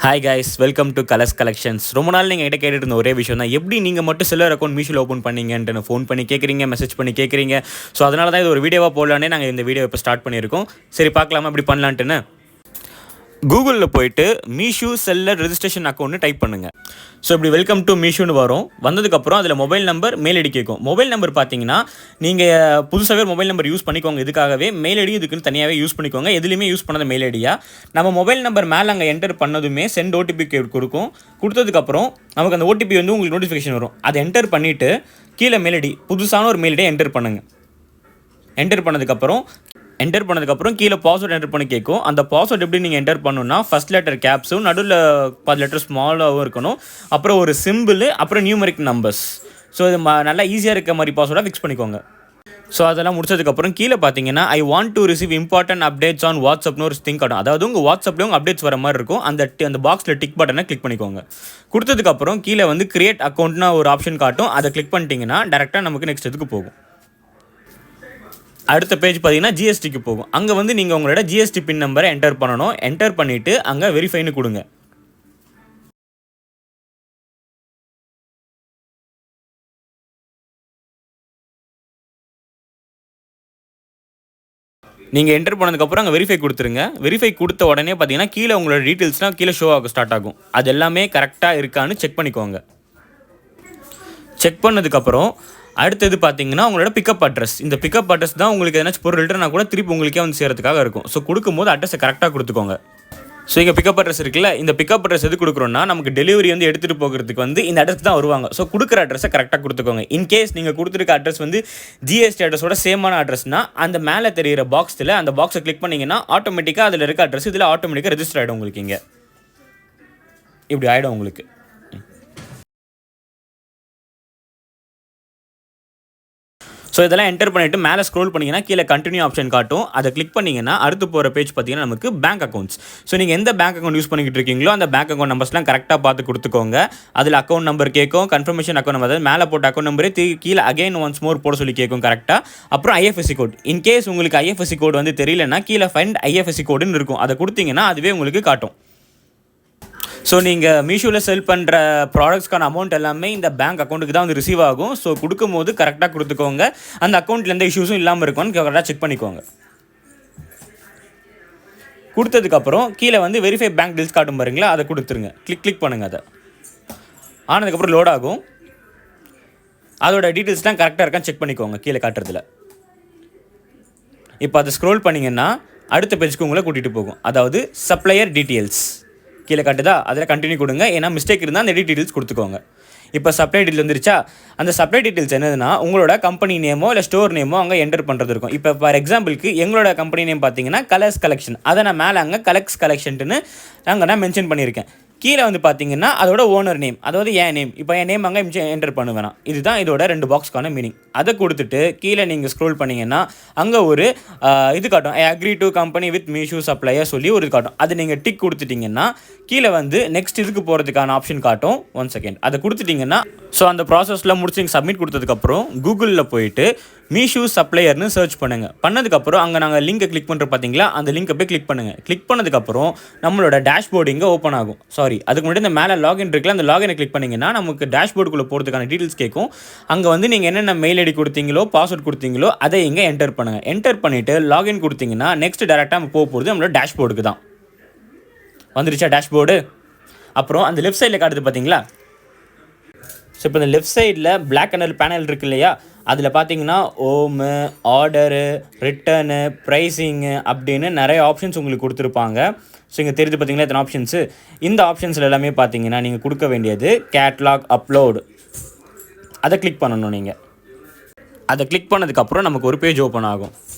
Hi guys, welcome to colours collections. ரொம்ப நாள் நீங்கள் கிட்ட கேட்டுட்டு இருந்த ஒரே விஷயம் தான், எப்படி நீங்கள் மட்டும் செல்லர் அக்கௌண்ட் மீஷோவில் ஓப்பன் பண்ணீங்கன்ட்டு ஃபோன் பண்ணி கேட்குறீங்க, மெசேஜ் பண்ணி கேட்குறீங்க. ஸோ அதனால தான் இது ஒரு வீடியோவாக போடலான்னே நாங்கள் இந்த வீடியோ இப்போ ஸ்டார்ட் பண்ணியிருக்கோம். சரி, பார்க்கலாமா எப்படி பண்ணலான்ட்டுன்னு. கூகுளில் போயிட்டு மீஷோ செல்லர் ரெஜிஸ்ட்ரேஷன் அக்கௌண்ட்னு டைப் பண்ணுங்கள். ஸோ இப்படி வெல்கம் டு மீஷோன்னு வரும். வந்ததுக்கப்புறம் அதில் மொபைல் நம்பர், மெயில் ஐடி கேட்கும். மொபைல் நம்பர் பார்த்தீங்கன்னா நீங்கள் புதுசாகவே மொபைல் நம்பர் யூஸ் பண்ணிக்கோங்க. இதுக்காகவே மெயில் ஐடி இதுக்குன்னு தனியாகவே யூஸ் பண்ணிக்கோங்க. எதுலேயுமே யூஸ் பண்ணாத மெயில் ஐடியா நம்ம மொபைல் நம்பர் மேலே அங்கே என்டர் பண்ணதுமே சென்ட் ஓடிபி கொடுக்கும். கொடுத்ததுக்கப்புறம் நமக்கு அந்த ஓடிபி வந்து உங்களுக்கு நோட்டிஃபிகேஷன் வரும். அதை என்டர் பண்ணிவிட்டு கீழே மெயில் ஐடி, புதுசான ஒரு மெயில் ஐடியை என்டர் பண்ணுங்கள். என்டர் பண்ணதுக்கப்புறம் கீழே பாஸ்வேர்டு என்டர் பண்ணி கேட்கும். அந்த பாஸ்வேர்டு எப்படி நீங்கள் என்டர் பண்ணணும்னா, ஃபஸ்ட் லெட்டர் கேப்ஸும் நடுவில் 10 லெட்டர் ஸ்மாலாகவும் இருக்கணும். அப்புறம் ஒரு சிம்பிள், அப்புறம் நியூமரிக் நம்பர்ஸ். ஸோ இது நல்லா ஈஸியாக இருக்க மாதிரி பாஸ்வேர்டாக ஃபிக்ஸ் பண்ணிக்கோங்க. ஸோ அதெல்லாம் முடிச்சதுக்கப்புறம் கீழே பார்த்தீங்கன்னா I want to receive important updates on வாட்ஸ்அப்னு ஒரு திங்க் ஆடும். அதாவது உங்கள் வாட்ஸ்அப்லேயும் உங்கள் அப்டேட்ஸ் வர மாதிரி இருக்கும். அந்த பாக்ஸில் டிக் பட்டனை கிளிக் பண்ணிக்கோங்க. கொடுத்ததுக்கப்புறம் கீழே வந்து கிரியேட் அக்கௌண்ட்னா ஒரு ஆப்ஷன் காட்டும். அதை கிளிக் பண்ணிட்டீங்கன்னா டேரெக்டாக நமக்கு நெக்ஸ்ட் இதுக்கு போகும். அடுத்த பேஜ் பார்த்தீங்கன்னா ஜிஎஸ்டிக்கு போகும். அங்கே வந்து நீங்கள் உங்களோட ஜிஎஸ்டி பின் நம்பரை என்டர் பண்ணணும். என்டர் பண்ணிவிட்டு அங்கே வெரிஃபைன்னு கொடுங்க. நீங்கள் என்டர் பண்ணதுக்கப்புறம் அங்கே வெரிஃபை கொடுத்துருங்க. வெரிஃபை கொடுத்த உடனே பார்த்தீங்கன்னா கீழே உங்களோட டீட்டெயில்ஸ்லாம் கீழே ஷோ ஆக ஸ்டார்ட் ஆகும். அது எல்லாமே கரெக்டாக இருக்கான்னு செக் பண்ணிக்கோங்க. செக் பண்ணதுக்கப்புறம் அடுத்தது பார்த்தீங்கன்னா உங்களோட பிக்கப் அட்ரஸ். இந்த பிக்கப் அட்ரஸ் தான் உங்களுக்கு ஏதாச்சும் பொருள் ரிட்டர்னா கூட திருப்பி உங்களுக்கே வந்து சேரத்துக்காக இருக்கும். ஸோ கொடுக்கும்போது அட்ரஸை கரெக்டாக கொடுத்துக்கோங்க. ஸோ இங்கே பிக்கப் அட்ரஸ் இருக்குல்ல, இந்த பிக்கப் அட்ரஸ் எது கொடுக்குறோன்னா நமக்கு டெலிவரி வந்து எடுத்துகிட்டு போகிறதுக்கு வந்து இந்த அட்ரஸ் தான் வருவாங்க. ஸோ கொடுக்குற அட்ரஸை கரெக்டாக கொடுத்துக்கோங்க. இன்கேஸ் நீங்கள் கொடுத்துருக்க அட்ரஸ் வந்து ஜிஎஸ்டி அட்ரஸோட சேமான அட்ரஸ்னால் அந்த மேலே தெரிகிற பாக்ஸில் அந்த பாக்ஸை கிளிக் பண்ணிங்கன்னா ஆட்டோமேட்டிக்காக அதில் இருக்க அட்ரஸ் இதில் ஆட்டோமேட்டிக்காக ரெஜிஸ்டர் ஆகிடும். உங்களுக்கு இங்கே இப்படி ஆகிடும் உங்களுக்கு. ஸோ இதெல்லாம் என்டர் பண்ணிவிட்டு மேலே ஸ்க்ரோல் பண்ணிங்கன்னா கீழே கண்டினியூ ஆப்ஷன் காட்டும். அதை கிளிக் பண்ணிங்கன்னா அடுத்து போகிற பேஜ் பார்த்தீங்கன்னா நமக்கு பேங்க் அக்கௌண்ட்ஸ். ஸோ நீங்கள் எந்த பேங்க் அக்கௌண்ட் யூஸ் பண்ணிக்கிட்டு இருக்கீங்களோ அந்த பேங்க் அக்கௌண்ட் நம்பர்ஸ்லாம் கரெக்டாக பார்த்து கொடுத்துக்கோங்க. அதில் அக்கௌண்ட் நம்பர் கேட்கும், கன்ஃபர்மேஷன் அக்கௌண்ட் நம்பர், அதாவது மேலே போட்ட அக்கௌண்ட் நம்பரே கீழே அகைன் ஒன்ஸ் மோர் போட சொல்லி கேட்கும் கரெக்டாக. அப்புறம் ஐஎஃப்எஸ்சி கோட். இன்கேஸ் உங்களுக்கு ஐஎஃப்எஸ்சி கோட் வந்து தெரியலன்னா கீழே ஃபைண்ட் ஐஎஃப்எஸ்சி கோடுன்னு இருக்கும். அதை கொடுத்தீங்கன்னா அதுவே உங்களுக்கு காட்டும். ஸோ நீங்கள் மீஷோவில் செல் பண்ணுற ப்ராடக்ட்ஸ்க்கான அமௌண்ட் எல்லாமே இந்த பேங்க் அக்கௌண்ட்டுக்கு தான் வந்து ரிசீவ் ஆகும். ஸோ கொடுக்கும்போது கரெக்டாக கொடுத்துக்கோங்க. அந்த அக்கௌண்ட்டில் எந்த இஷ்யூஸும் இல்லாமல் இருக்கும்னு கரெக்டாக செக் பண்ணிக்கோங்க. கொடுத்ததுக்கப்புறம் கீழே வந்து வெரிஃபை பேங்க் டீல்ஸ் காட்டும் பாருங்களா, அதை கொடுத்துருங்க. கிளிக் பண்ணுங்கள். அதை ஆனதுக்கப்புறம் லோட் ஆகும். அதோட டீட்டெயில்ஸ்லாம் கரெக்டாக இருக்கான்னு செக் பண்ணிக்கோங்க கீழே காட்டுறதுல. இப்போ அதை ஸ்க்ரோல் பண்ணிங்கன்னா அடுத்த பேஜுக்கு உங்களை கூட்டிகிட்டு போகும். அதாவது சப்ளையர் டீட்டெயில்ஸ் கீழே காட்டுதா, அதில் கண்டினியூ கொடுங்க. ஏன்னா மிஸ்டேக் இருந்தால் அந்த டீட்டெயில்ஸ் கொடுத்துக்கோங்க. இப்போ சப்ளை டீட்டெயில் வந்துருச்சா, அந்த சப்ளை டீட்டெயில்ஸ் என்னதுன்னா உங்களோட கம்பெனி நேமோ இல்லை ஸ்டோர் நேமோ அங்கே என்டர் பண்ணுறது இருக்கும். இப்போ ஃபார் எக்ஸாம்பிளுக்கு எங்களோட கம்பெனி நேம் பார்த்தீங்கன்னா கலர்ஸ் கலெக்ஷன். அதை நான் மேலே அங்கே கலெக்ஸ் கலெக்ஷன்ட்டுன்னு அங்கே நான் மென்ஷன் பண்ணியிருக்கேன். கீழே வந்து பார்த்தீங்கன்னா அதோட ஓனர் நேம், அதாவது என் நேம். இப்போ என் நேம் அங்கே என்டர் பண்ணுவேன். இதுதான் இதோட 2 பாக்ஸ்க்கான மீனிங். அதை கொடுத்துட்டு கீழே நீங்கள் ஸ்க்ரோல் பண்ணிங்கன்னா அங்கே ஒரு இது காட்டும், I agree to company with Meesho supplier சொல்லி ஒரு இது காட்டும். அது நீங்கள் டிக் கொடுத்துட்டிங்கன்னா கீழே வந்து நெக்ஸ்ட் இதுக்கு போகிறதுக்கான ஆப்ஷன் காட்டும். 1 செகண்ட் அதை கொடுத்துட்டிங்கன்னா ஸோ அந்த ப்ராசஸில் முடிச்சு நீங்கள் சப்மிட் கொடுத்ததுக்கப்புறம் கூகுளில் போயிட்டு மீஷோ சப்ளையர்னு சர்ச் பண்ணுங்கள். பண்ணதுக்கப்புறம் அங்கே நாங்கள் லிங்கை கிளிக் பண்ணுற பார்த்தீங்களா, அந்த லிங்கை போய் கிளிக் பண்ணுங்கள். கிளிக் பண்ணதுக்கப்புறம் நம்மளோட டேஷ்போர்டு இங்கே ஓப்பன் ஆகும். அதுக்கு முன்னாடி இந்த மேலே லாகின் இருக்குல்ல, அந்த லாகினை கிளிக் பண்ணிங்கன்னா நமக்கு டேஷ்போர்டுக்குள்ளே போகிறதுக்கான டீட்டெயில்ஸ் கேட்கும். அங்கே வந்து நீங்கள் என்னென்ன மெயில் ஐடி கொடுத்தீங்களோ பாஸ்வேர்ட் கொடுத்தீங்களோ அதை இங்கே என்டர் பண்ணுங்கள். என்டர் பண்ணிவிட்டு லாகின் கொடுத்தீங்கன்னா நெக்ஸ்ட் டேரெக்டாக நம்ம போகிறது நம்மளோட டேஷ்போர்டுக்கு தான். வந்துருச்சா டேஷ்போர்டு? அப்புறம் அந்த லெஃப்ட் சைடில் காட்டுது பார்த்தீங்களா. ஸோ இப்போ இந்த லெஃப்ட் சைடில் பிளாக் கலர் பேனல் இருக்கு இல்லையா, அதில் பார்த்தீங்கன்னா ஓமு, ஆர்டரு, ரிட்டர்னு, ப்ரைஸிங்கு அப்படின்னு நிறைய ஆப்ஷன்ஸ் உங்களுக்கு கொடுத்துருப்பாங்க. ஸோ இங்கே தெரிஞ்சு பார்த்தீங்களா இத்தனை ஆப்ஷன்ஸு. இந்த ஆப்ஷன்ஸில் எல்லாமே பார்த்தீங்கன்னா நீங்கள் கொடுக்க வேண்டியது கேட்லாக் அப்லோடு. அதை கிளிக் பண்ணணும். நீங்கள் அதை கிளிக் பண்ணதுக்கப்புறம் நமக்கு ஒரு பேஜ் ஓப்பன் ஆகும்.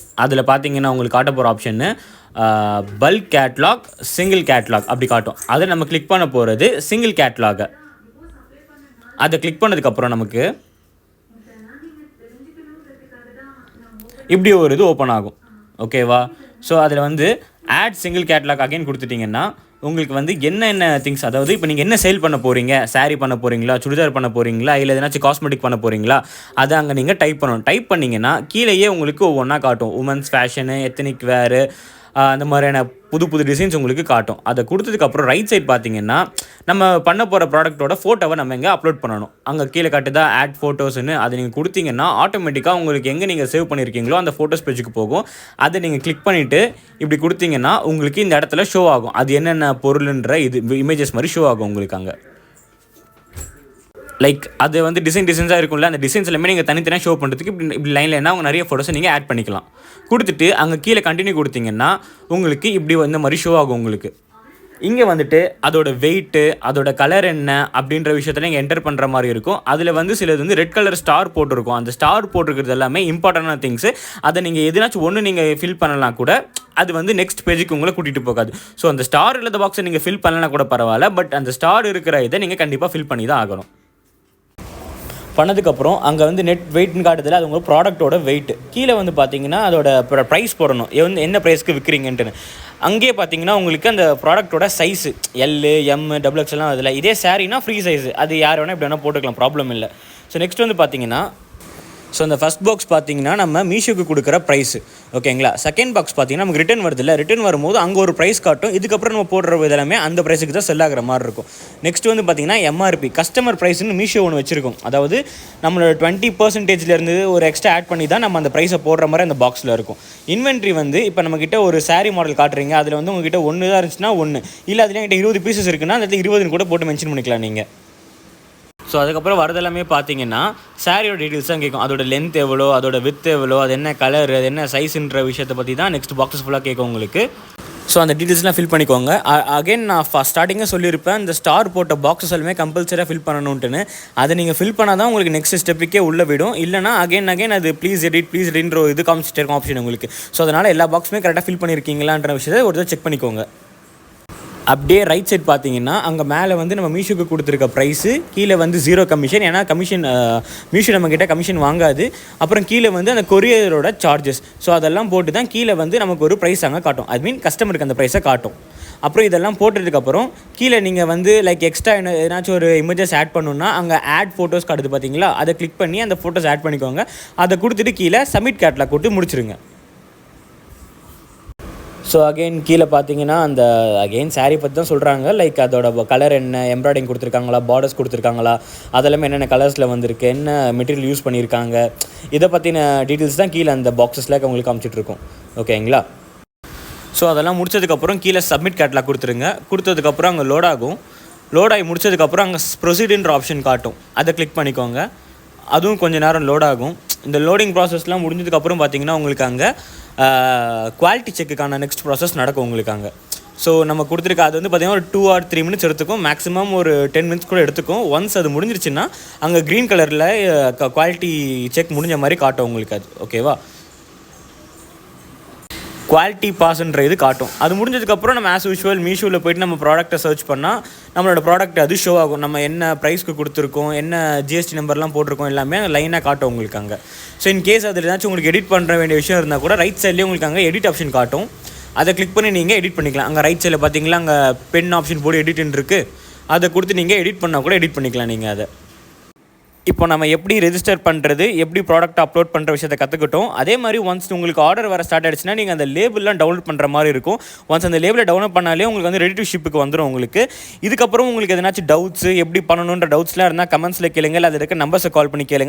அதில் பார்த்தீங்கன்னா உங்களுக்கு காட்ட போகிற ஆப்ஷன்னு பல்க் கேட்லாக், சிங்கிள் கேட்லாக் அப்படி காட்டும். அதை நம்ம கிளிக் பண்ண போகிறது சிங்கிள் கேட்லாகை. அதை கிளிக் பண்ணதுக்கப்புறம் நமக்கு இப்படி ஒரு இது ஓப்பன் ஆகும். ஓகேவா? ஸோ அதில் வந்து ஆட் சிங்கிள் கேட்லாக் அகைன் கொடுத்துட்டிங்கன்னா உங்களுக்கு வந்து என்னென்ன திங்ஸ், அதாவது இப்போ நீங்கள் என்ன சேல் பண்ண போகிறீங்க, சாரீ பண்ண போகிறீங்களா, சுடிதார் பண்ண போகிறீங்களா, இல்லை எதனாச்சும் காஸ்மெட்டிக் பண்ண போகிறீங்களா, அதை அங்கே நீங்கள் டைப் பண்ணணும். டைப் பண்ணிங்கன்னா கீழேயே உங்களுக்கு ஒவ்வொன்றா காட்டும். உமன்ஸ் ஃபேஷனு, எத்தனிக் வேரு, அந்த மாதிரியான புது புது டிசைன்ஸ் உங்களுக்கு காட்டும். அதை கொடுத்ததுக்கப்புறம் ரைட் சைட் பார்த்தீங்கன்னா நம்ம பண்ண போகிற ப்ராடக்ட்டோட ஃபோட்டோவை நம்ம எங்கே அப்லோட் பண்ணணும். அங்கே கீழே காட்டுதா ஆட் ஃபோட்டோஸ்ன்னு, அதை நீங்கள் கொடுத்தீங்கன்னா ஆட்டோமேட்டிக்காக உங்களுக்கு எங்கே நீங்கள் சேவ் பண்ணியிருக்கீங்களோ அந்த ஃபோட்டோஸ் பேஜுக்கு போகும். அதை நீங்கள் கிளிக் பண்ணிவிட்டு இப்படி கொடுத்தீங்கன்னா உங்களுக்கு இந்த இடத்துல ஷோ ஆகும். அது என்னென்ன பொருளுன்ற இது இமேஜஸ் மாதிரி ஷோ ஆகும் உங்களுக்கு அங்கே. லைக் அது வந்து டிசைன்ஸாக இருக்கும்ல, அந்த டிசைன்ஸ் எல்லாமே நீங்கள் தனித்தனியாக ஷோ பண்ணுறதுக்கு இப்படி லைனில் என்ன அவங்க நிறைய ஃபோட்டோஸை நீங்கள் ஆட் பண்ணிக்கலாம். கொடுத்துட்டு அங்கே கீழே கண்டினியூ கொடுத்தீங்கன்னா உங்களுக்கு இப்படி இந்த மாதிரி ஷோ ஆகும் உங்களுக்கு. இங்கே வந்துட்டு அதோட வெயிட்டு, அதோட கலர் என்ன அப்படின்ற விஷயத்தில் நீங்கள் என்டர் பண்ணுற மாதிரி இருக்கும். அதில் வந்து சிலது வந்து ரெட் கலர் ஸ்டார் போட்டிருக்கும். அந்த ஸ்டார் போட்டிருக்கிறது எல்லாமே இம்பார்ட்டண்டான திங்ஸு. அதை நீங்கள் எதுனாச்சும் ஒன்று நீங்கள் ஃபில் பண்ணலாம் கூட, அது வந்து நெக்ஸ்ட் பேஜுக்கு உங்களை கூட்டிகிட்டு போகாது. ஸோ அந்த ஸ்டார் இல்லாத பாக்ஸை நீங்கள் ஃபில் பண்ணலாம் கூட பரவாயில்ல, பட் அந்த ஸ்டார் இருக்கிற இதை நீங்கள் கண்டிப்பாக ஃபில் பண்ணி தான் ஆகணும். பண்ணதுக்கப்புறம் அங்கே வந்து நெட் வெயிட்னு காட்டுதில்ல, அது உங்கள் ப்ராடக்ட்டோட வெயிட். கீழே வந்து பார்த்தீங்கன்னா அதோட ப்ரைஸ் போடணும், என்ன ப்ரைஸ்க்கு விற்கிறீங்கன்ட்டுன்னு. அங்கேயே பார்த்தீங்கன்னா உங்களுக்கு அந்த ப்ராடக்ட்டோட சைஸு எல்லு, எம், XXL எல்லாம் அதில். இதே சாரீனா ஃப்ரீ சைஸு, அது யார் வேணால் இப்படி வேணால் போட்டுக்கலாம், ப்ராப்ளம் இல்லை. ஸோ நெக்ஸ்ட் வந்து பார்த்தீங்கன்னா அந்த ஃபஸ்ட் பாக்ஸ் பார்த்தீங்கன்னா நம்ம மீஷோக்கு கொடுக்குற ப்ரைஸு, ஓகேங்களா. செகண்ட் பாக்ஸ் பார்த்தீங்கன்னா நமக்கு ரிட்டன் வருது இல்லை, ரிட்டன் வரும்போது அங்கே ஒரு ப்ரைஸ் காட்டும். இதுக்கப்புறம் நம்ம போடுற இதெல்லாமே அந்த ப்ரைஸுக்கு தான் செல் ஆகிற மாதிரி இருக்கும். நெக்ஸ்ட் வந்து பார்த்தீங்கன்னா எம்ஆர்பி, கஸ்டமர் ப்ரைஸ்னு மீஷோ ஒன்று வச்சுருக்கோம். அதாவது நம்மளோட 20% ஒரு எக்ஸ்ட்ரா ஆட் பண்ணி தான் நம்ம அந்த ப்ரைஸை போடுற மாதிரி அந்த பாக்ஸில் இருக்கும். இன்வென்ட்ரி வந்து இப்போ நம்மக்கிட்ட ஒரு சாரீ மாடல் காட்டுறீங்க, அதில் வந்து உங்ககிட்ட ஒன்று தான் இருந்துச்சுன்னா 1, இல்லை அதில் என்கிட்ட 20 பீசஸ் இருக்குன்னா அந்த 20 கூட போட்டு மென்ஷன் பண்ணிக்கலாம் நீங்கள். ஸோ அதுக்கப்புறம் வரதெல்லாமே பார்த்தீங்கன்னா சாரியோட டீட்டெயில்ஸ் தான் கேட்கும். அதோட லென்த் எவ்வளோ, அதோட வித் எவ்வளோ, அது என்ன கலர், அது என்ன சைஸுன்ற விஷயத்தை பற்றி தான் நெக்ஸ்ட் பாக்ஸஸ் ஃபுல்லாக கேட்கும் உங்களுக்கு. ஸோ அந்த டீட்டெயில்ஸ்லாம் ஃபில் பண்ணிக்கோங்க. அகைன் நான் ஸ்டார்டிங்காக சொல்லியிருப்பேன், இந்த ஸ்டார் போட்ட பாக்ஸஸ் எல்லாமே கம்பல்சரியாக ஃபில் பண்ணணுன்ட்டுன்னு. அதை நீங்கள் ஃபில் பண்ணால் தான் உங்களுக்கு நெக்ஸ்ட் ஸ்டெப்புக்கே உள்ளே விடும். இல்லைனா அகைன் அது ப்ளீஸ் எடிட்ன்ற இது காமிச்சிட்டே இருக்கும் ஆப்ஷன் உங்களுக்கு. ஸோ அதனால் எல்லா பாக்ஸுமே கரெக்டாக ஃபில் பண்ணியிருக்கீங்களான்ற விஷயத்தை ஒரு தடவை செக் பண்ணிக்கோங்க. அப்படியே ரைட் சைட் பார்த்தீங்கன்னா அங்கே மேலே வந்து நம்ம மீஷோக்கு கொடுத்துருக்க ப்ரைஸு, கீழே வந்து 0 கமிஷன். ஏன்னா கமிஷன் மீஷோ நம்மக்கிட்ட கமிஷன் வாங்காது. அப்புறம் கீழே வந்து அந்த கொரியரோட சார்ஜஸ். ஸோ அதெல்லாம் போட்டு தான் கீழே வந்து நமக்கு ஒரு ப்ரைஸ் அங்கே காட்டும். ஐ மீன் கஸ்டமருக்கு அந்த ப்ரைஸை காட்டும். அப்புறம் இதெல்லாம் போட்டதுக்கப்புறம் கீழே நீங்கள் வந்து லைக் எக்ஸ்ட்ரா ஏதாச்சும் ஒரு இமேஜஸ் ஆட் பண்ணணுன்னா அங்கே ஆட் ஃபோட்டோஸ் காட்டுது பார்த்தீங்களா, அதை கிளிக் பண்ணி அந்த ஃபோட்டோஸ் ஆட் பண்ணிக்கோங்க. அதை கொடுத்துட்டு கீழே சப்மிட் கேட்லாக் கொடுத்து முடிச்சிருங்க. ஸோ அகெயின் கீழே பார்த்தீங்கன்னா அந்த சாரீ பற்றி தான் சொல்கிறாங்க. லைக் அதோட கலர் என்ன, எம்ப்ராய்டிங் கொடுத்துருக்காங்களா, பார்டர்ஸ் கொடுத்துருக்காங்களா, அதெல்லாமே என்னென்ன கலர்ஸில் வந்திருக்கு, என்ன மெட்டீரியல் யூஸ் பண்ணியிருக்காங்க, இதை பற்றின டீட்டெயில்ஸ் தான் கீழே அந்த பாக்ஸஸில் உங்களுக்கு காமிச்சிட்ருக்கோம், ஓகேங்களா. ஸோ அதெல்லாம் முடிச்சதுக்கப்புறம் கீழே சப்மிட் கேட்லாக் கொடுத்துருங்க. கொடுத்ததுக்கப்புறம் அங்கே லோட் ஆகி முடிச்சதுக்கப்புறம் அங்கே ப்ரொசீடுன்ற ஆப்ஷன் காட்டும், அதை கிளிக் பண்ணிக்கோங்க. அதுவும் கொஞ்சம் நேரம் லோட் ஆகும். இந்த லோடிங் ப்ராசஸ்லாம் முடிஞ்சதுக்கப்புறம் பார்த்தீங்கன்னா உங்களுக்கு அங்கே குவாலிட்டி செக்குக்கான நெக்ஸ்ட் ப்ராசஸ் நடக்கும் உங்களுக்கு அங்கே. ஸோ நம்ம கொடுத்துருக்க அது வந்து பார்த்திங்கன்னா ஒரு 2 or 3 minutes எடுத்துக்கும், மேக்ஸிமம் ஒரு 10 minutes கூட எடுத்துக்கும். ஒன்ஸ் அது முடிஞ்சிருச்சுன்னா அங்கே க்ரீன் கலரில் குவாலிட்டி செக் முடிஞ்ச மாதிரி காட்டும் உங்களுக்கு அது, ஓகேவா. குவாலிட்டி பாஸ்ன்ற இது காட்டும். அது முடிஞ்சதுக்கப்புறம் நம்ம ஆஸ் யூஷுவல் மீஷோவில் போய்ட்டு நம்ம ப்ராடக்ட்டை சர்ச் பண்ணால் நம்மளோட ப்ராடக்ட் அது ஷோ ஆகும். நம்ம என்ன ப்ரைஸ்க்கு கொடுத்துருக்கோம், என்ன ஜிஎஸ்டி நம்பர்லாம் போட்டிருக்கோம், எல்லாமே லைனாக காட்டும் உங்களுக்கு அங்கே. ஸோ இன்கேஸ் அதில் ஏதாச்சும் உங்களுக்கு எடிட் பண்ணுற வேண்டிய விஷயம் இருந்தால் கூட ரைட் சைட்லேயே உங்களுக்கு அங்கே எடிட் ஆப்ஷன் காட்டும். அதை கிளிக் பண்ணி நீங்கள் எடிட் பண்ணிக்கலாம். அங்கே ரைட் சைடில் பார்த்தீங்களா அங்கே பென் ஆப்ஷன் போட்டு எடிட்னு இருக்குது, அதை கொடுத்து நீங்கள் எடிட் பண்ணால் கூட எடிட் பண்ணிக்கலாம் நீங்கள் அதை. இப்போ நம்ம எப்படி ரெஜிஸ்டர் பண்ணுறது, எப்படி ப்ராடக்ட் அப்லோட் பண்ணுற விஷயத்தை கற்றுக்கிட்டோம். அதே மாதிரி ஒன்ஸ் உங்களுக்கு ஆர்டர் வர ஸ்டார்ட் ஆகிடுச்சுன்னா நீங்கள் அந்த லேபிள்லாம் டவுன்லோட் பண்ணுற மாதிரி இருக்கும். ஒன்ஸ் அந்த லேபிளை டவுன்லோட் பண்ணாலே உங்களுக்கு வந்து ரெடி டு ஷிப்புக்கு வந்துடும் உங்களுக்கு. இதுக்கப்புறம் உங்களுக்கு எதனாச்சும் டவுட்ஸு, எப்படி பண்ணணுன்ற டவுட்ஸ்லாம் இருந்தால் கமெண்ட்ஸில் கேளுங்க, இல்லை அது இருக்க நம்பர்ஸை கால் பண்ணி கேளுங்க.